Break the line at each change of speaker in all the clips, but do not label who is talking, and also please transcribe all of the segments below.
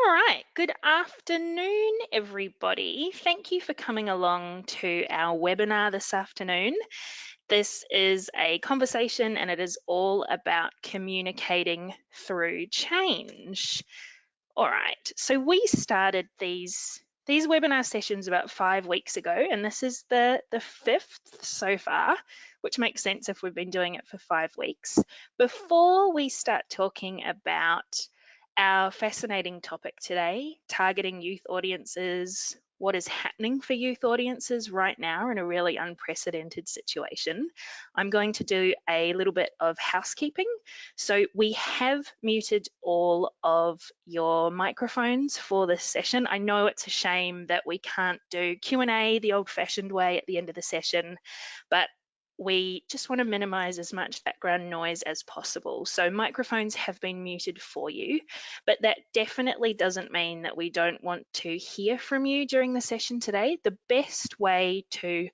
All right, good afternoon, everybody. Thank you for coming along to our webinar this afternoon. This is a conversation and it is all about communicating through change. All right, so we started these webinar sessions about 5 weeks ago, and this is the fifth so far, which makes sense if we've been doing it for 5 weeks. Before we start talking about our fascinating topic today, targeting youth audiences, what is happening for youth audiences right now in a really unprecedented situation, I'm going to do a little bit of housekeeping. So we have muted all of your microphones for this session. I know it's a shame that we can't do Q&A the old-fashioned way at the end of the session, but we just want to minimize as much background noise as possible. So microphones have been muted for you, but that definitely doesn't mean that we don't want to hear from you during the session today. The best way to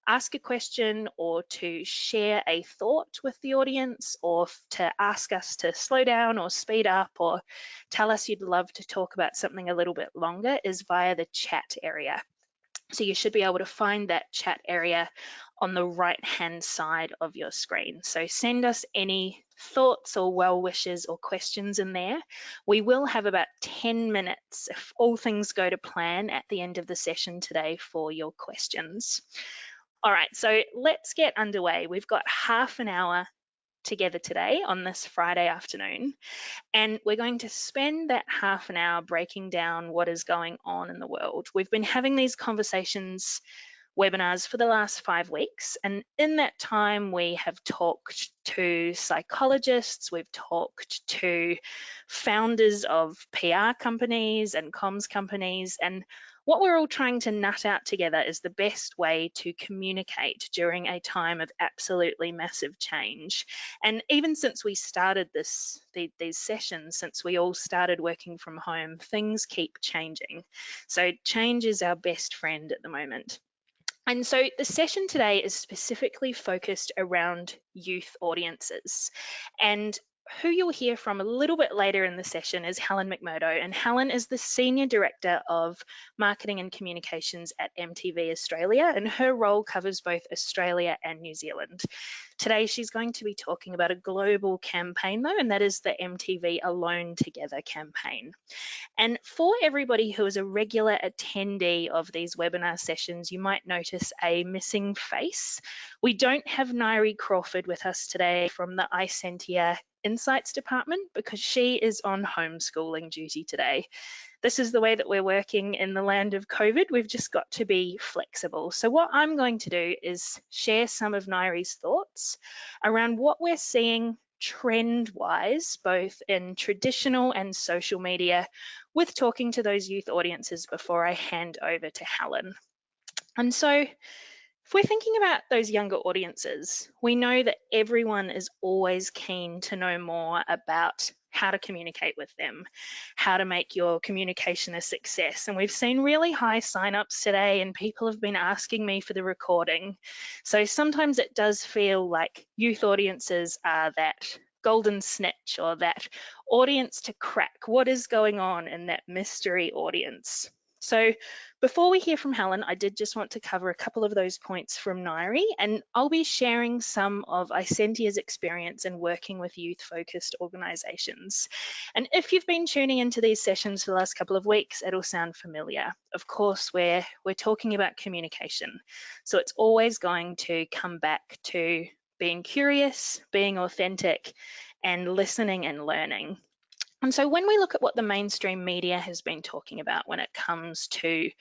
ask a question or to share a thought with the audience, or to ask us to slow down or speed up, or tell us you'd love to talk about something a little bit longer, is via the chat area. So you should be able to find that chat area on the right-hand side of your screen. So send us any thoughts or well wishes or questions in there. We will have about 10 minutes, if all things go to plan, at the end of the session today for your questions. All right, so let's get underway. We've got half an hour together today on this Friday afternoon, and we're going to spend that half an hour breaking down what is going on in the world. We've been having these conversations, webinars, for the last 5 weeks, and in that time we have talked to psychologists, we've talked to founders of PR companies and comms companies, and what we're all trying to nut out together is the best way to communicate during a time of absolutely massive change. And even since we started these sessions, since we all started working from home, things keep changing. So change is our best friend at the moment. And so the session today is specifically focused around youth audiences. And who you'll hear from a little bit later in the session is Helen McMurdo, and Helen is the Senior Director of Marketing and Communications at MTV Australia, and her role covers both Australia and New Zealand. Today she's going to be talking about a global campaign though, and that is the MTV Alone Together campaign. And for everybody who is a regular attendee of these webinar sessions, you might notice a missing face. We don't have Nairi Crawford with us today from the Isentia Insights department because she is on homeschooling duty today. This is the way that we're working in the land of COVID. We've just got to be flexible. So what I'm going to do is share some of Nairi's thoughts around what we're seeing trend-wise, both in traditional and social media, with talking to those youth audiences before I hand over to Helen. And so if we're thinking about those younger audiences, we know that everyone is always keen to know more about how to communicate with them, how to make your communication a success. And we've seen really high signups today, and people have been asking me for the recording. So sometimes it does feel like youth audiences are that golden snitch, or that audience to crack. What is going on in that mystery audience? So before we hear from Helen, I did just want to cover a couple of those points from Nairi, and I'll be sharing some of Isentia's experience in working with youth-focused organisations. And if you've been tuning into these sessions for the last couple of weeks, it'll sound familiar. Of course, we're talking about communication. So it's always going to come back to being curious, being authentic, and listening and learning. And so when we look at what the mainstream media has been talking about when it comes to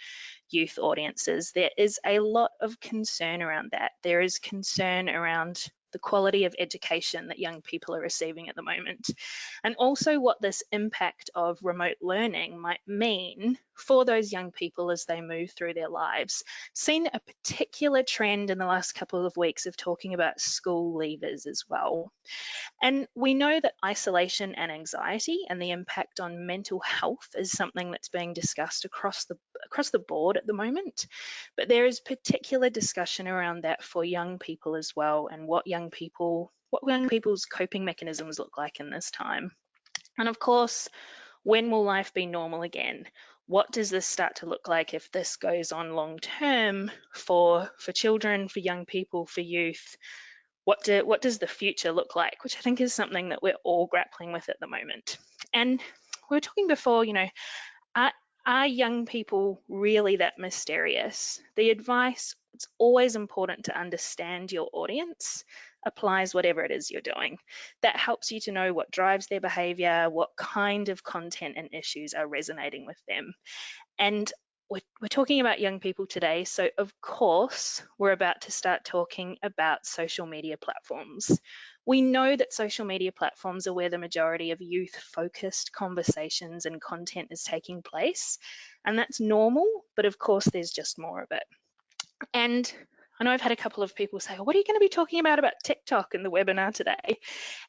youth audiences, there is a lot of concern around that. There is concern around the quality of education that young people are receiving at the moment, and also what this impact of remote learning might mean for those young people as they move through their lives. Seen a particular trend in the last couple of weeks of talking about school leavers as well. And we know that isolation and anxiety and the impact on mental health is something that's being discussed across the board at the moment. But there is particular discussion around that for young people as well, and what young people's coping mechanisms look like in this time. And of course, When will life be normal again? What does this start to look like if this goes on long term for children, for young people, for youth? What does the future look like? Which I think is something that we're all grappling with at the moment. And we were talking before, are, are young people really that mysterious? The advice, it's always important to understand your audience, applies whatever it is you're doing. That helps you to know what drives their behavior, what kind of content and issues are resonating with them. And we're talking about young people today, so of course we're about to start talking about social media platforms. We know that social media platforms are where the majority of youth-focused conversations and content is taking place, and that's normal, but of course there's just more of it. And I know I've had a couple of people say, what are you going to be talking about TikTok in the webinar today?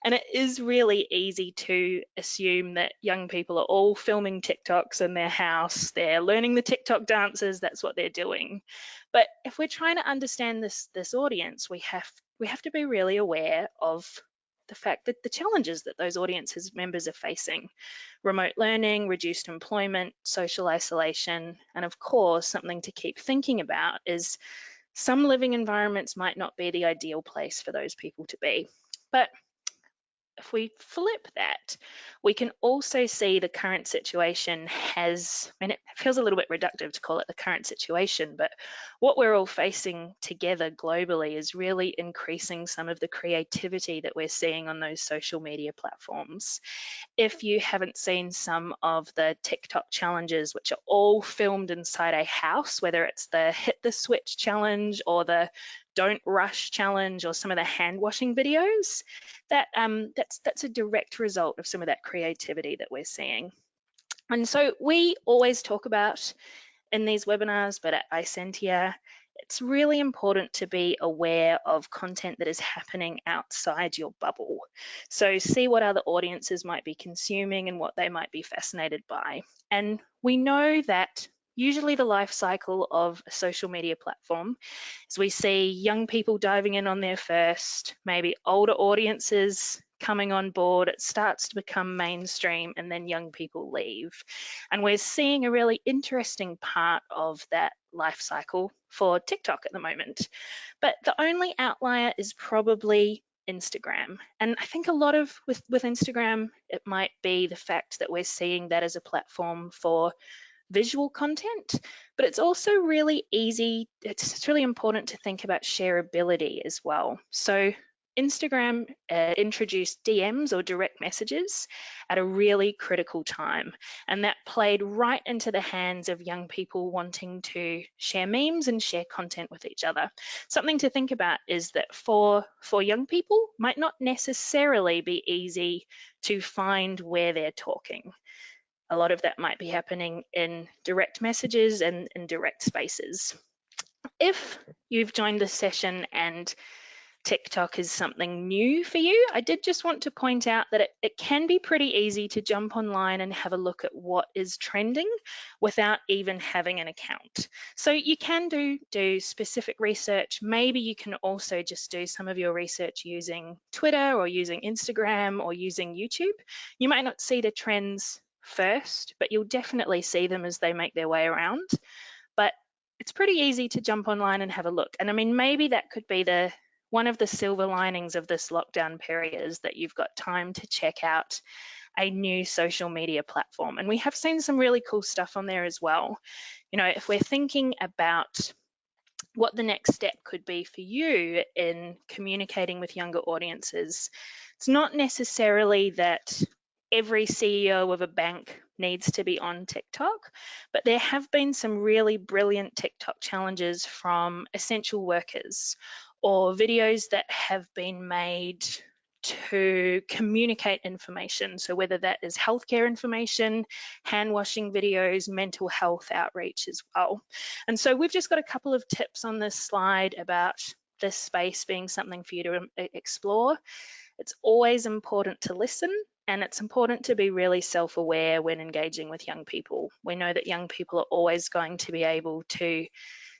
And it is really easy to assume that young people are all filming TikToks in their house, they're learning the TikTok dances, that's what they're doing. But if we're trying to understand this audience, we have to be really aware of the fact that the challenges that those audiences members are facing: remote learning, reduced employment, social isolation, and of course, something to keep thinking about is some living environments might not be the ideal place for those people to be. But if we flip that, we can also see the current situation has, and it feels a little bit reductive to call it the current situation, but what we're all facing together globally is really increasing some of the creativity that we're seeing on those social media platforms. If you haven't seen some of the TikTok challenges, which are all filmed inside a house, whether it's the hit the switch challenge or the don't rush challenge or some of the hand washing videos, that's a direct result of some of that creativity that we're seeing. And so we always talk about in these webinars, but at Isentia, it's really important to be aware of content that is happening outside your bubble. So see what other audiences might be consuming and what they might be fascinated by. And we know that usually the life cycle of a social media platform is we see young people diving in on their first, maybe older audiences coming on board, it starts to become mainstream, and then young people leave. And we're seeing a really interesting part of that life cycle for TikTok at the moment. But the only outlier is probably Instagram. And I think a lot of with Instagram, it might be the fact that we're seeing that as a platform for visual content, but it's also really easy, it's really important to think about shareability as well. So Instagram introduced DMs or direct messages at a really critical time, and that played right into the hands of young people wanting to share memes and share content with each other. Something to think about is that for young people, might not necessarily be easy to find where they're talking. A lot of that might be happening in direct messages and in direct spaces. If you've joined this session and TikTok is something new for you, I did just want to point out that it can be pretty easy to jump online and have a look at what is trending without even having an account. So you can do specific research. Maybe you can also just do some of your research using Twitter or using Instagram or using YouTube. You might not see the trends first, but you'll definitely see them as they make their way around. But it's pretty easy to jump online and have a look. And I mean, maybe that could be one of the silver linings of this lockdown period is that you've got time to check out a new social media platform. And we have seen some really cool stuff on there as well. You know, if we're thinking about what the next step could be for you in communicating with younger audiences, it's not necessarily that every CEO of a bank needs to be on TikTok, but there have been some really brilliant TikTok challenges from essential workers or videos that have been made to communicate information. So whether that is healthcare information, hand washing videos, mental health outreach as well. And so we've just got a couple of tips on this slide about this space being something for you to explore. It's always important to listen, and it's important to be really self-aware when engaging with young people. We know that young people are always going to be able to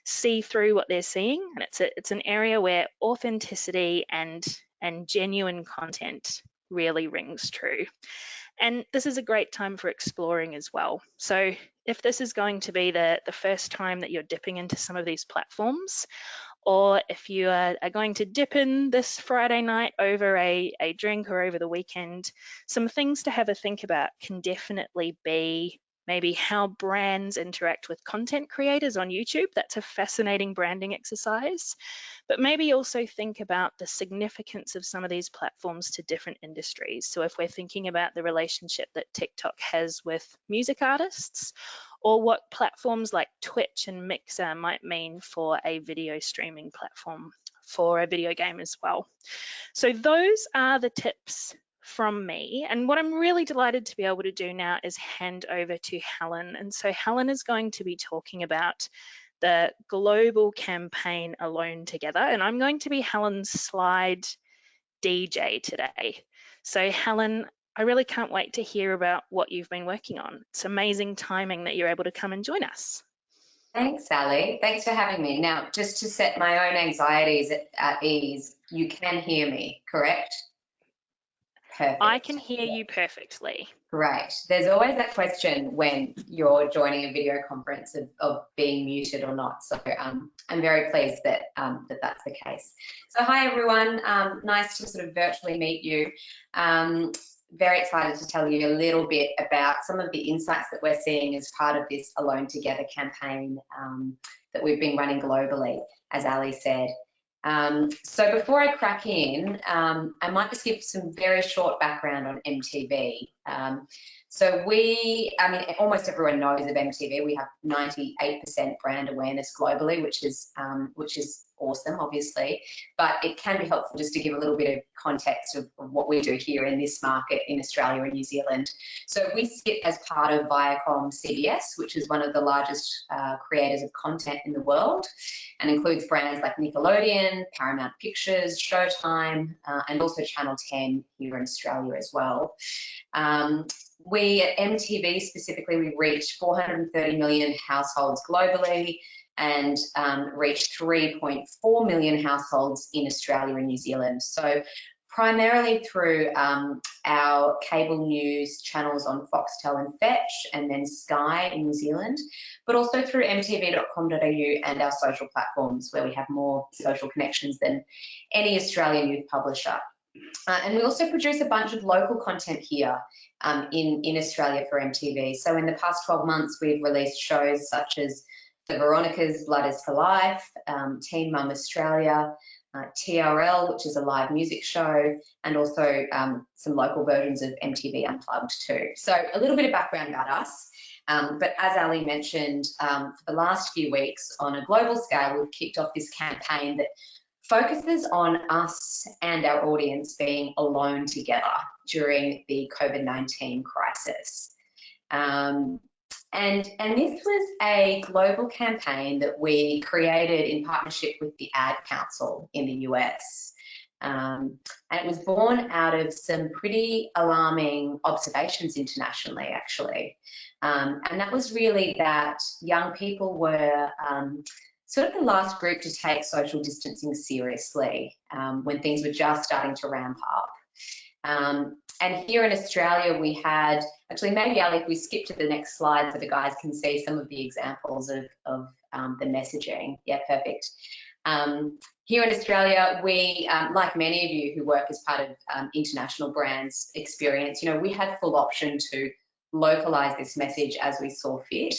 see through what they're seeing, and it's an area where authenticity and genuine content really rings true. And this is a great time for exploring as well. So if this is going to be the first time that you're dipping into some of these platforms, or if you are going to dip in this Friday night over a drink or over the weekend, some things to have a think about can definitely be maybe how brands interact with content creators on YouTube. That's a fascinating branding exercise. But maybe also think about the significance of some of these platforms to different industries. So if we're thinking about the relationship that TikTok has with music artists, or what platforms like Twitch and Mixer might mean for a video streaming platform for a video game as well. So those are the tips from me. And what I'm really delighted to be able to do now is hand over to Helen. And so Helen is going to be talking about the global campaign Alone Together. And I'm going to be Helen's slide DJ today. So Helen, I really can't wait to hear about what you've been working on. It's amazing timing that you're able to come and join us.
Thanks, Sally. Thanks for having me. Now, just to set my own anxieties at ease, you can hear me, correct? Perfect.
I can hear you perfectly.
Great. There's always that question when you're joining a video conference of being muted or not. So I'm very pleased that, that's the case. So hi, everyone. Nice to sort of virtually meet you. Very excited to tell you a little bit about some of the insights that we're seeing as part of this Alone Together campaign that we've been running globally, as Ali said. So before I crack in, I might just give some very short background on MTV. So almost everyone knows of MTV. We have 98% brand awareness globally, which is awesome, obviously, but it can be helpful just to give a little bit of context of what we do here in this market in Australia and New Zealand. So we sit as part of Viacom CBS, which is one of the largest creators of content in the world, and includes brands like Nickelodeon, Paramount Pictures, Showtime, and also Channel 10 here in Australia as well. We at MTV specifically, we reached 430 million households globally and reached 3.4 million households in Australia and New Zealand. So primarily through our cable news channels on Foxtel and Fetch, and then Sky in New Zealand, but also through mtv.com.au and our social platforms, where we have more social connections than any Australian youth publisher. And we also produce a bunch of local content here in Australia for MTV. So in the past 12 months, we've released shows such as The Veronicas, Blood is for Life, Teen Mum Australia, TRL, which is a live music show, and also some local versions of MTV Unplugged too. So a little bit of background about us. But as Ali mentioned, for the last few weeks on a global scale, we've kicked off this campaign that focuses on us and our audience being alone together during the COVID-19 crisis. And this was a global campaign that we created in partnership with the Ad Council in the US. And it was born out of some pretty alarming observations internationally, actually. And that was really that young people were sort of the last group to take social distancing seriously when things were just starting to ramp up. And here in Australia, we had, actually maybe Ali, if we skip to the next slide so the guys can see some of the examples of the messaging. Yeah, perfect. Here in Australia, we, like many of you who work as part of international brands experience, we had full option to localize this message as we saw fit.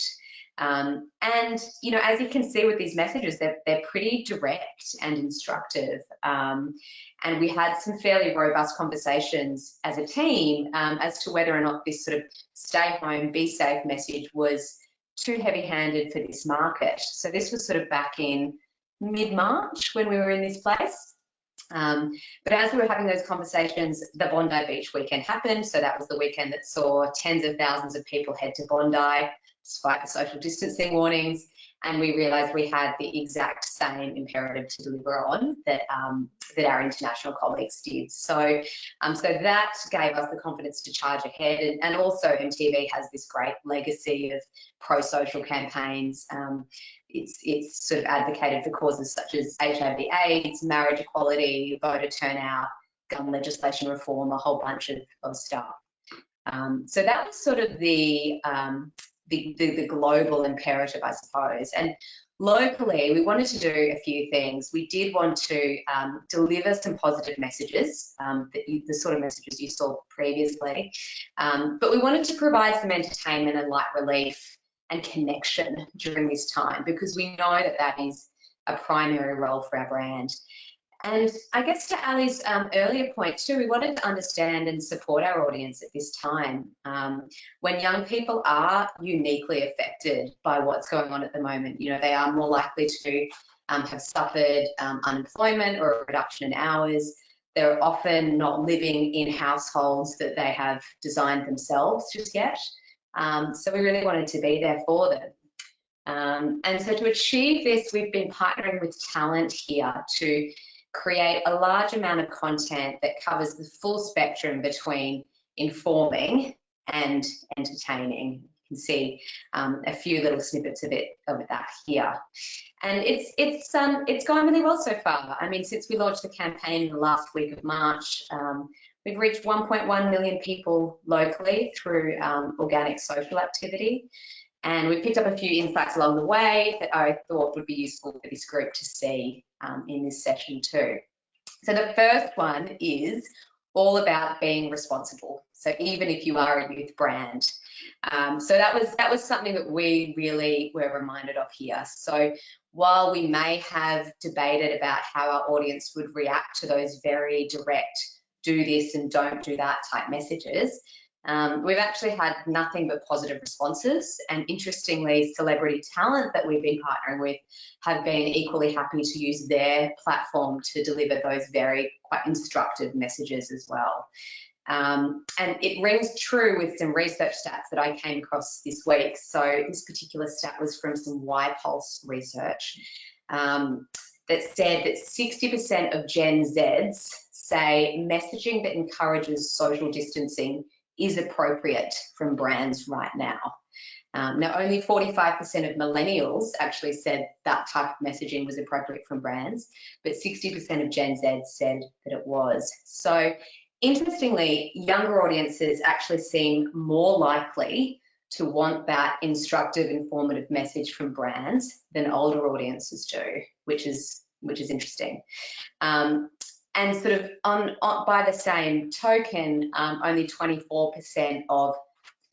And as you can see with these messages, they're pretty direct and instructive. And we had some fairly robust conversations as a team as to whether or not this sort of stay home, be safe message was too heavy-handed for this market. So this was sort of back in mid-March when we were in this place. But as we were having those conversations, the Bondi Beach weekend happened. So that was the weekend that saw tens of thousands of people head to Bondi, despite the social distancing warnings, and we realised we had the exact same imperative to deliver on that our international colleagues did. So that gave us the confidence to charge ahead, and also MTV has this great legacy of pro-social campaigns. It's sort of advocated for causes such as HIV/AIDS, marriage equality, voter turnout, gun legislation reform, a whole bunch of stuff. So that was sort of the global imperative, I suppose. And locally, we wanted to do a few things. We did want to deliver some positive messages, the sort of messages you saw previously, but we wanted to provide some entertainment and light relief and connection during this time, because we know that that is a primary role for our brand. And I guess to Ali's earlier point too, we wanted to understand and support our audience at this time, when young people are uniquely affected by what's going on at the moment. You know, they are more likely to have suffered unemployment or a reduction in hours. They're often not living in households that they have designed themselves just yet. So we really wanted to be there for them. And so to achieve this, we've been partnering with talent here to create a large amount of content that covers the full spectrum between informing and entertaining. You can see a few little snippets of that here. And it's gone really well so far. I mean, since we launched the campaign in the last week of March, we've reached 1.1 million people locally through organic social activity. And we picked up a few insights along the way that I thought would be useful for this group to see in this session too. So the first one is all about being responsible. So even if you are a youth brand. So that was something that we really were reminded of here. So while we may have debated about how our audience would react to those very direct, do this and don't do that type messages, we've actually had nothing but positive responses, and interestingly, celebrity talent that we've been partnering with have been equally happy to use their platform to deliver those very quite instructive messages as well. And it rings true with some research stats that I came across this week. So this particular stat was from some YPulse research that said that 60% of Gen Zs say messaging that encourages social distancing is appropriate from brands right now. Now, only 45% of millennials actually said that type of messaging was appropriate from brands, but 60% of Gen Z said that it was. So interestingly, younger audiences actually seem more likely to want that instructive, informative message from brands than older audiences do, which is interesting. And sort of by the same token, only 24% of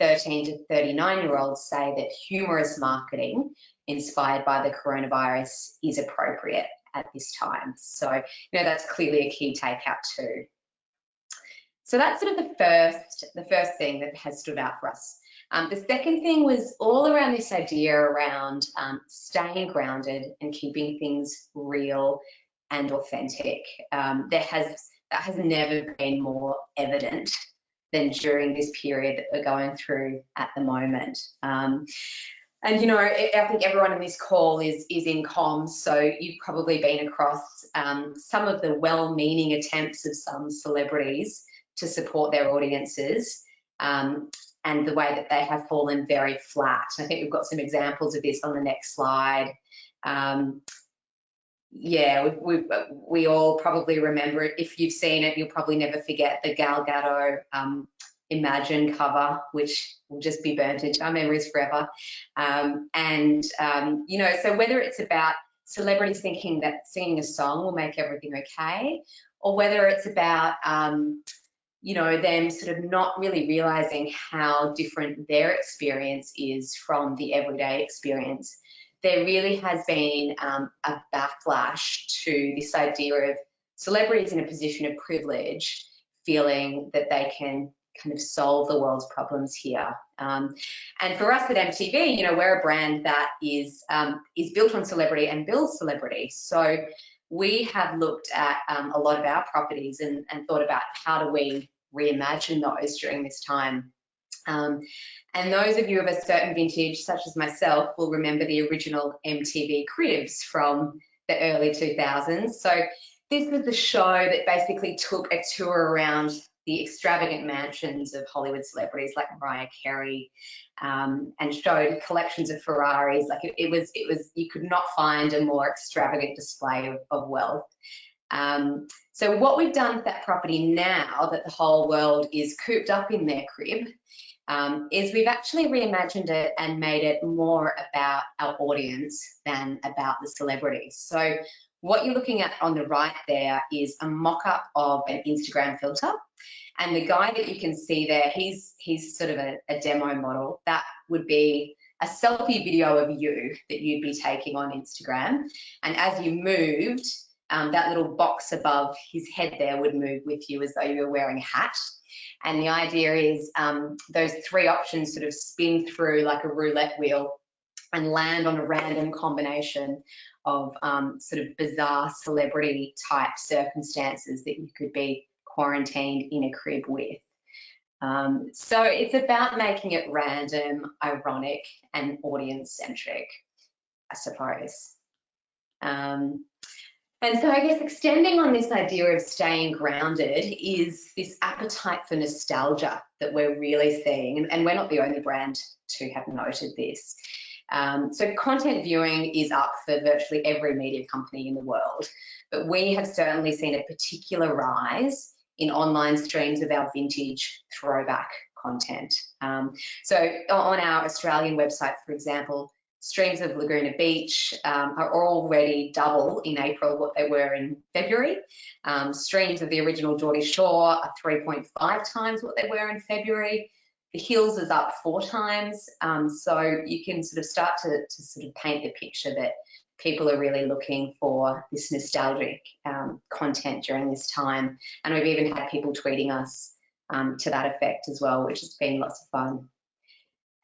13 to 39-year-olds say that humorous marketing inspired by the coronavirus is appropriate at this time. So, you know, that's clearly a key takeout too. So that's sort of the first thing that has stood out for us. The second thing was all around this idea around staying grounded and keeping things real and authentic. That has never been more evident than during this period that we're going through at the moment. And you know, I think everyone in this call is in comms, so you've probably been across some of the well-meaning attempts of some celebrities to support their audiences, and the way that they have fallen very flat. I think we've got some examples of this on the next slide. Yeah, we all probably remember it. If you've seen it, you'll probably never forget the Gal Gadot Imagine cover, which will just be burnt into our memories forever. You know, so whether it's about celebrities thinking that singing a song will make everything okay, or whether it's about you know, them sort of not really realizing how different their experience is from the everyday experience, there really has been a backlash to this idea of celebrities in a position of privilege feeling that they can kind of solve the world's problems here. And for us at MTV, you know, we're a brand that is built on celebrity and builds celebrity. So we have looked at a lot of our properties and thought about how do we reimagine those during this time. And those of you of a certain vintage, such as myself, will remember the original MTV Cribs from the early 2000s. So this was the show that basically took a tour around the extravagant mansions of Hollywood celebrities like Mariah Carey, and showed collections of Ferraris. Like it was, you could not find a more extravagant display of wealth. So what we've done for that property now that the whole world is cooped up in their crib, is we've actually reimagined it and made it more about our audience than about the celebrities. So what you're looking at on the right there is a mock-up of an Instagram filter. And the guy that you can see there, he's sort of a demo model. That would be a selfie video of you that you'd be taking on Instagram. And as you moved, that little box above his head there would move with you as though you were wearing a hat. And the idea is those three options sort of spin through like a roulette wheel and land on a random combination of sort of bizarre celebrity type circumstances that you could be quarantined in a crib with. So it's about making it random, ironic, and audience centric, I suppose. And so I guess extending on this idea of staying grounded is this appetite for nostalgia that we're really seeing, and we're not the only brand to have noted this. So content viewing is up for virtually every media company in the world, but we have certainly seen a particular rise in online streams of our vintage throwback content. So on our Australian website, for example, streams of Laguna Beach are already double in April what they were in February. Streams of the original Geordie Shore are 3.5 times what they were in February. The Hills is up 4 times. So you can sort of start to sort of paint the picture that people are really looking for this nostalgic content during this time. And we've even had people tweeting us to that effect as well, which has been lots of fun.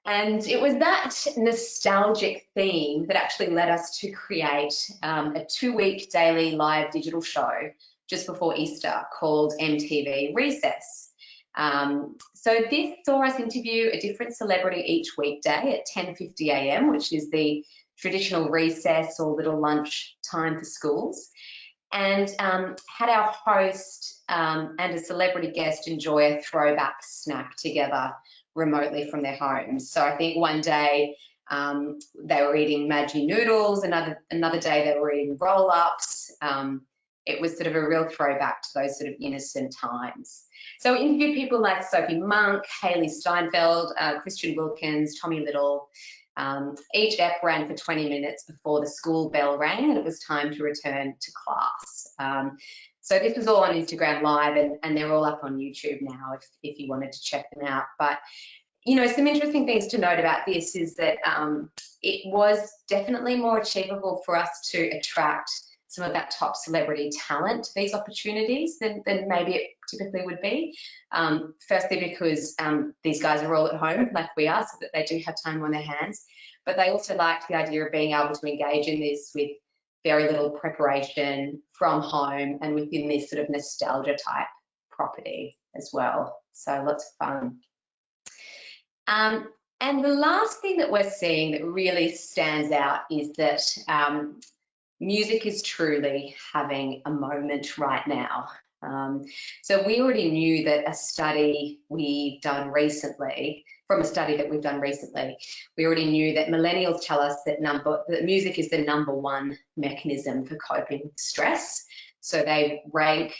And it was that nostalgic theme that actually led us to create a 2-week daily live digital show just before Easter called MTV Recess. So this saw us interview a different celebrity each weekday at 10:50 a.m, which is the traditional recess or little lunch time for schools, and had our host and a celebrity guest enjoy a throwback snack together remotely from their homes. So I think one day they were eating Maggi noodles, another day they were eating roll-ups. It was sort of a real throwback to those sort of innocent times. So we interviewed people like Sophie Monk, Hayley Steinfeld, Christian Wilkins, Tommy Little. Each ep ran for 20 minutes before the school bell rang and it was time to return to class. So this was all on Instagram Live, and they're all up on YouTube now if you wanted to check them out. But, you know, some interesting things to note about this is that it was definitely more achievable for us to attract some of that top celebrity talent to these opportunities than maybe it typically would be. Firstly, because these guys are all at home like we are, so that they do have time on their hands. But they also liked the idea of being able to engage in this with very little preparation from home and within this sort of nostalgia type property as well. So lots of fun. And the last thing that we're seeing that really stands out is that music is truly having a moment right now. So we already knew that a study we've done recently, from a study that we've done recently, we already knew that millennials tell us that music is the #1 mechanism for coping with stress. So they rank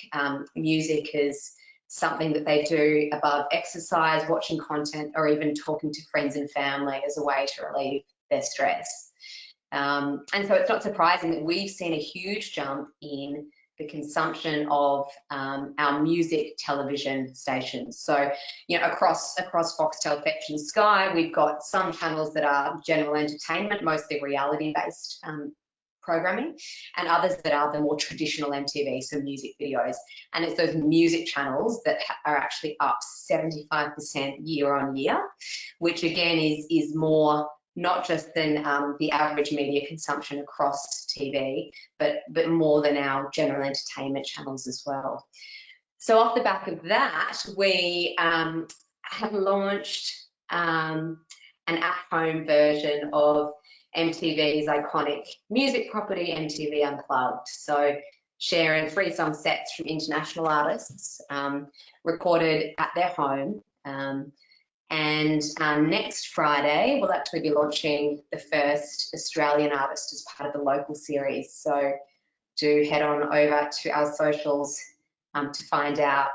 music as something that they do above exercise, watching content, or even talking to friends and family as a way to relieve their stress. And so it's not surprising that we've seen a huge jump in the consumption of our music television stations. So, you know, across Foxtel, Fetch and Sky, we've got some channels that are general entertainment, mostly reality-based programming, and others that are the more traditional MTV, so music videos. And it's those music channels that are actually up 75% year on year, which again is more not just than the average media consumption across TV, but more than our general entertainment channels as well. So off the back of that, we have launched an at-home version of MTV's iconic music property, MTV Unplugged. So sharing 3 song sets from international artists recorded at their home. And next Friday, we'll actually be launching the first Australian artist as part of the local series. So do head on over to our socials to find out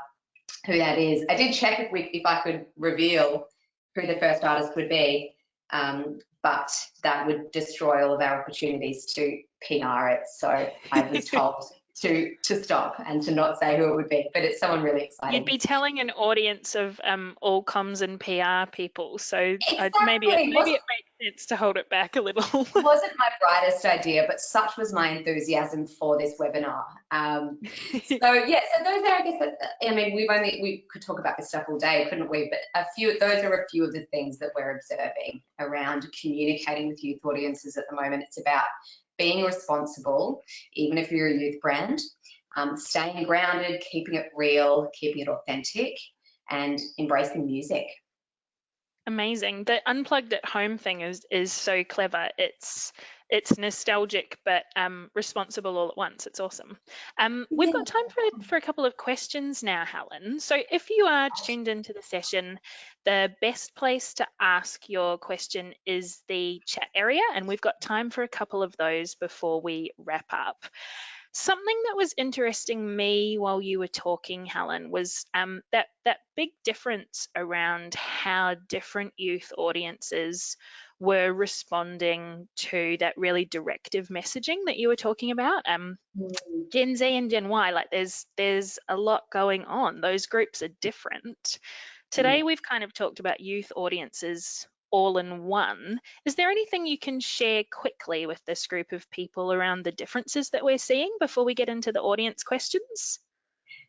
who that is. I did check if I could reveal who the first artist would be, but that would destroy all of our opportunities to PR it. So I was told to stop and to not say who it would be, but it's someone really exciting.
You'd be telling an audience of all comms and PR people, so
Exactly.
maybe it makes sense to hold it back a little.
It wasn't my brightest idea, but such was my enthusiasm for this webinar. So yeah, so those are, I guess, I mean, we could talk about this stuff all day, couldn't we? But those are a few of the things that we're observing around communicating with youth audiences at the moment. It's about being responsible, even if you're a youth brand, staying grounded, keeping it real, keeping it authentic, and embracing music.
Amazing. The unplugged at home thing is so clever. It's nostalgic but responsible all at once. It's awesome. We've got time for a couple of questions now, Helen. So if you are tuned into the session, the best place to ask your question is the chat area, and we've got time for a couple of those before we wrap up. Something that was interesting me while you were talking, Helen, was that big difference around how different youth audiences were responding to that really directive messaging that you were talking about. Gen Z and Gen Y, like there's a lot going on. Those groups are different. Today we've kind of talked about youth audiences all in one. Is there anything you can share quickly with this group of people around the differences that we're seeing before we get into the audience questions?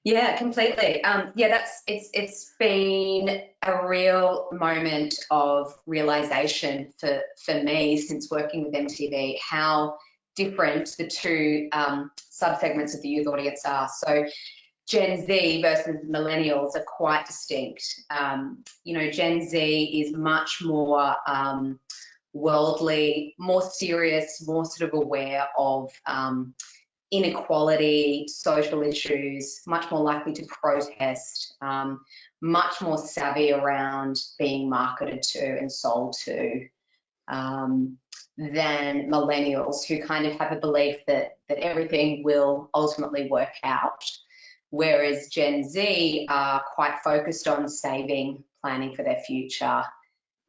Yeah, completely. Yeah, it's been a real moment of realization for me since working with MTV, how different the two subsegments of the youth audience are. So Gen Z versus Millennials are quite distinct. You know, Gen Z is much more worldly, more serious, more sort of aware of inequality, social issues, much more likely to protest, much more savvy around being marketed to and sold to than millennials, who kind of have a belief that everything will ultimately work out. Whereas Gen Z are quite focused on saving, planning for their future.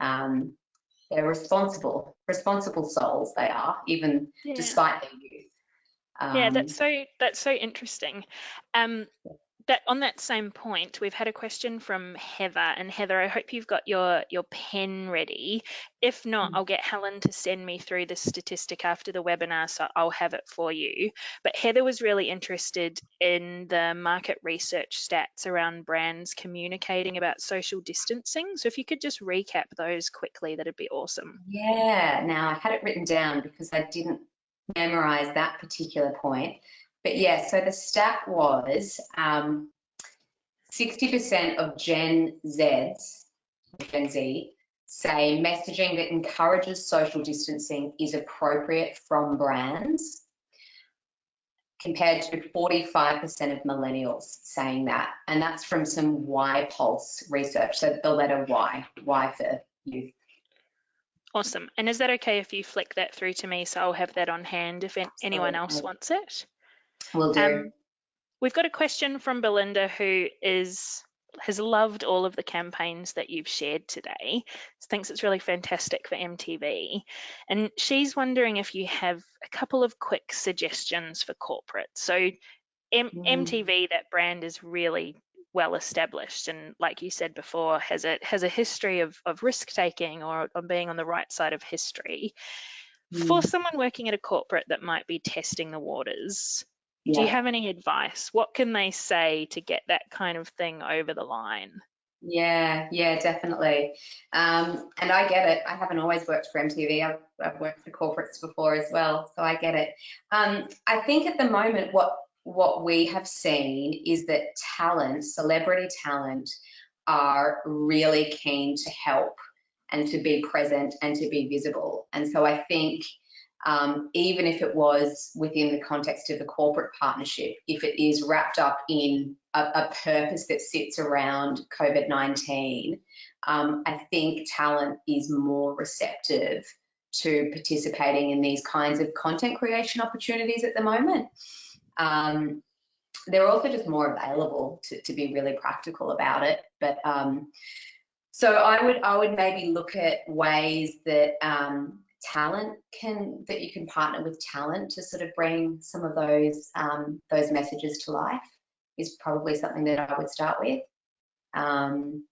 They're responsible souls, they are, even despite their youth.
Yeah, that's so interesting. That on that same point, we've had a question from Heather, and Heather, I hope you've got your pen ready. If not, I'll get Helen to send me through the statistic after the webinar, so I'll have it for you. But Heather was really interested in the market research stats around brands communicating about social distancing. So if you could just recap those quickly, that'd be awesome.
Yeah, now I had it written down because I didn't memorize that particular point. But yeah, so the stat was 60% of Gen Z say messaging that encourages social distancing is appropriate from brands, compared to 45% of millennials saying that. And that's from some Y Pulse research, so the letter Y for youth.
Awesome. And is that okay if you flick that through to me, so I'll have that on hand if anyone else wants it?
Will do.
We've got a question from Belinda, who has loved all of the campaigns that you've shared today. Thinks it's really fantastic for MTV. And she's wondering if you have a couple of quick suggestions for corporate. So MTV, that brand, is really well established, and like you said before, has a history of risk taking or of being on the right side of history. For someone working at a corporate that might be testing the waters, do you have any advice? What can they say to get that kind of thing over the line?
Yeah, definitely. And I get it. I haven't always worked for MTV. I've worked for corporates before as well, so I get it. I think at the moment what we have seen is that celebrity talent, are really keen to help and to be present and to be visible. And so I think even if it was within the context of a corporate partnership, if it is wrapped up in a purpose that sits around COVID-19, I think talent is more receptive to participating in these kinds of content creation opportunities at the moment. They're also just more available to be really practical about it. But so I would maybe look at ways that that you can partner with talent to sort of bring some of those messages to life is probably something that I would start with. And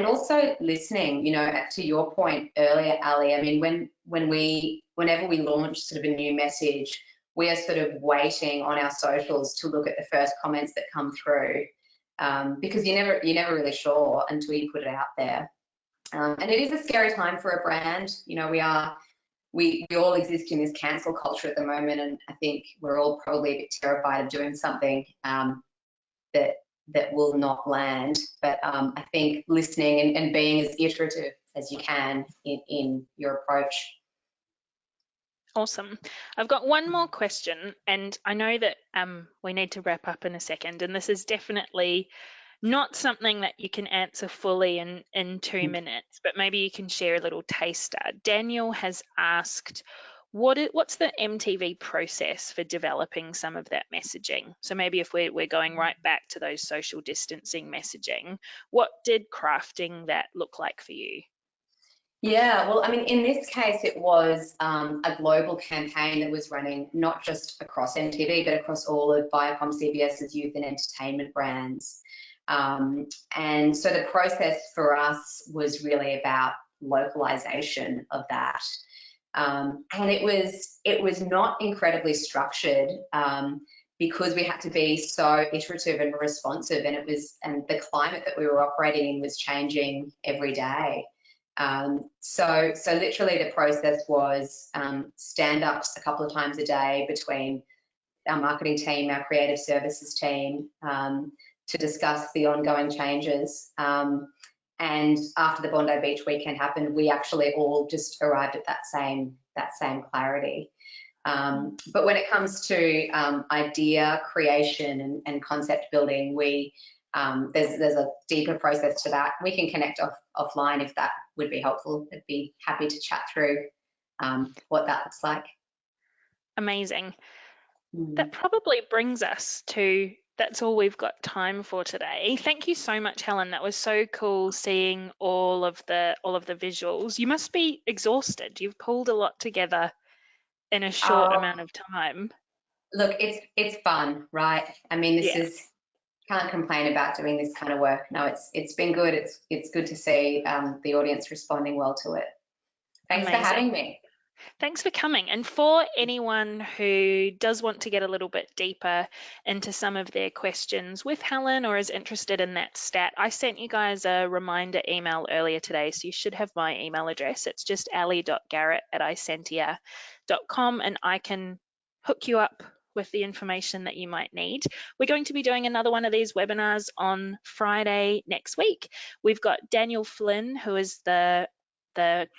also listening, you know, to your point earlier, Ali, I mean, whenever we launch sort of a new message, we are sort of waiting on our socials to look at the first comments that come through, because you're never really sure until you put it out there. And it is a scary time for a brand. You know, we all exist in this cancel culture at the moment, and I think we're all probably a bit terrified of doing something that will not land. But I think listening and being as iterative as you can in your approach.
Awesome. I've got one more question, and I know that we need to wrap up in a second, and this is definitely not something that you can answer fully in 2 minutes, but maybe you can share a little taster. Daniel has asked, what's the MTV process for developing some of that messaging? So maybe if we're going right back to those social distancing messaging, what did crafting that look like for you?
Yeah, well, I mean, in this case, it was a global campaign that was running not just across MTV, but across all of Viacom CBS's youth and entertainment brands. And so the process for us was really about localization of that. And it was not incredibly structured, because we had to be so iterative and responsive, and the climate that we were operating in was changing every day. So literally the process was stand-ups a couple of times a day between our marketing team, our creative services team, to discuss the ongoing changes. And after the Bondi Beach weekend happened, we actually all just arrived at that same clarity. But when it comes to idea creation and concept building, there's a deeper process to that. We can connect offline if that would be helpful. I'd be happy to chat through what that looks like.
Amazing. That probably brings us to, that's all we've got time for today. Thank you so much, Helen. That was so cool seeing all of the visuals. You must be exhausted. You've pulled a lot together in a short amount of time.
Look, it's fun, right? I mean,
Yeah.
Can't complain about doing this kind of work. No, it's been good. It's good to see the audience responding well to it. Thanks for having me.
Thanks for coming. And for anyone who does want to get a little bit deeper into some of their questions with Helen or is interested in that stat, I sent you guys a reminder email earlier today, so you should have my email address. It's just ali.garrett@isentia.com, and I can hook you up with the information that you might need. We're going to be doing another one of these webinars on Friday next week. We've got Daniel Flynn, who is the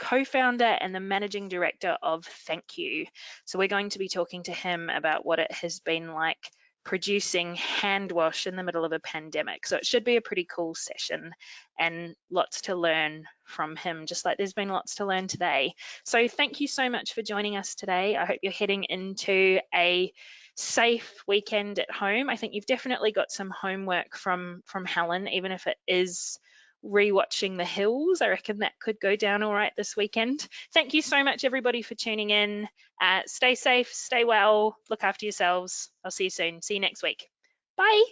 co-founder and the managing director of Thank You. So we're going to be talking to him about what it has been like producing hand wash in the middle of a pandemic. So it should be a pretty cool session and lots to learn from him, just like there's been lots to learn today. So thank you so much for joining us today. I hope you're heading into a safe weekend at home. I think you've definitely got some homework from Helen, even if it is rewatching The Hills. I reckon that could go down all right this weekend. Thank you so much, everybody, for tuning in. Stay safe, stay well, look after yourselves. I'll see you soon. See you next week. Bye.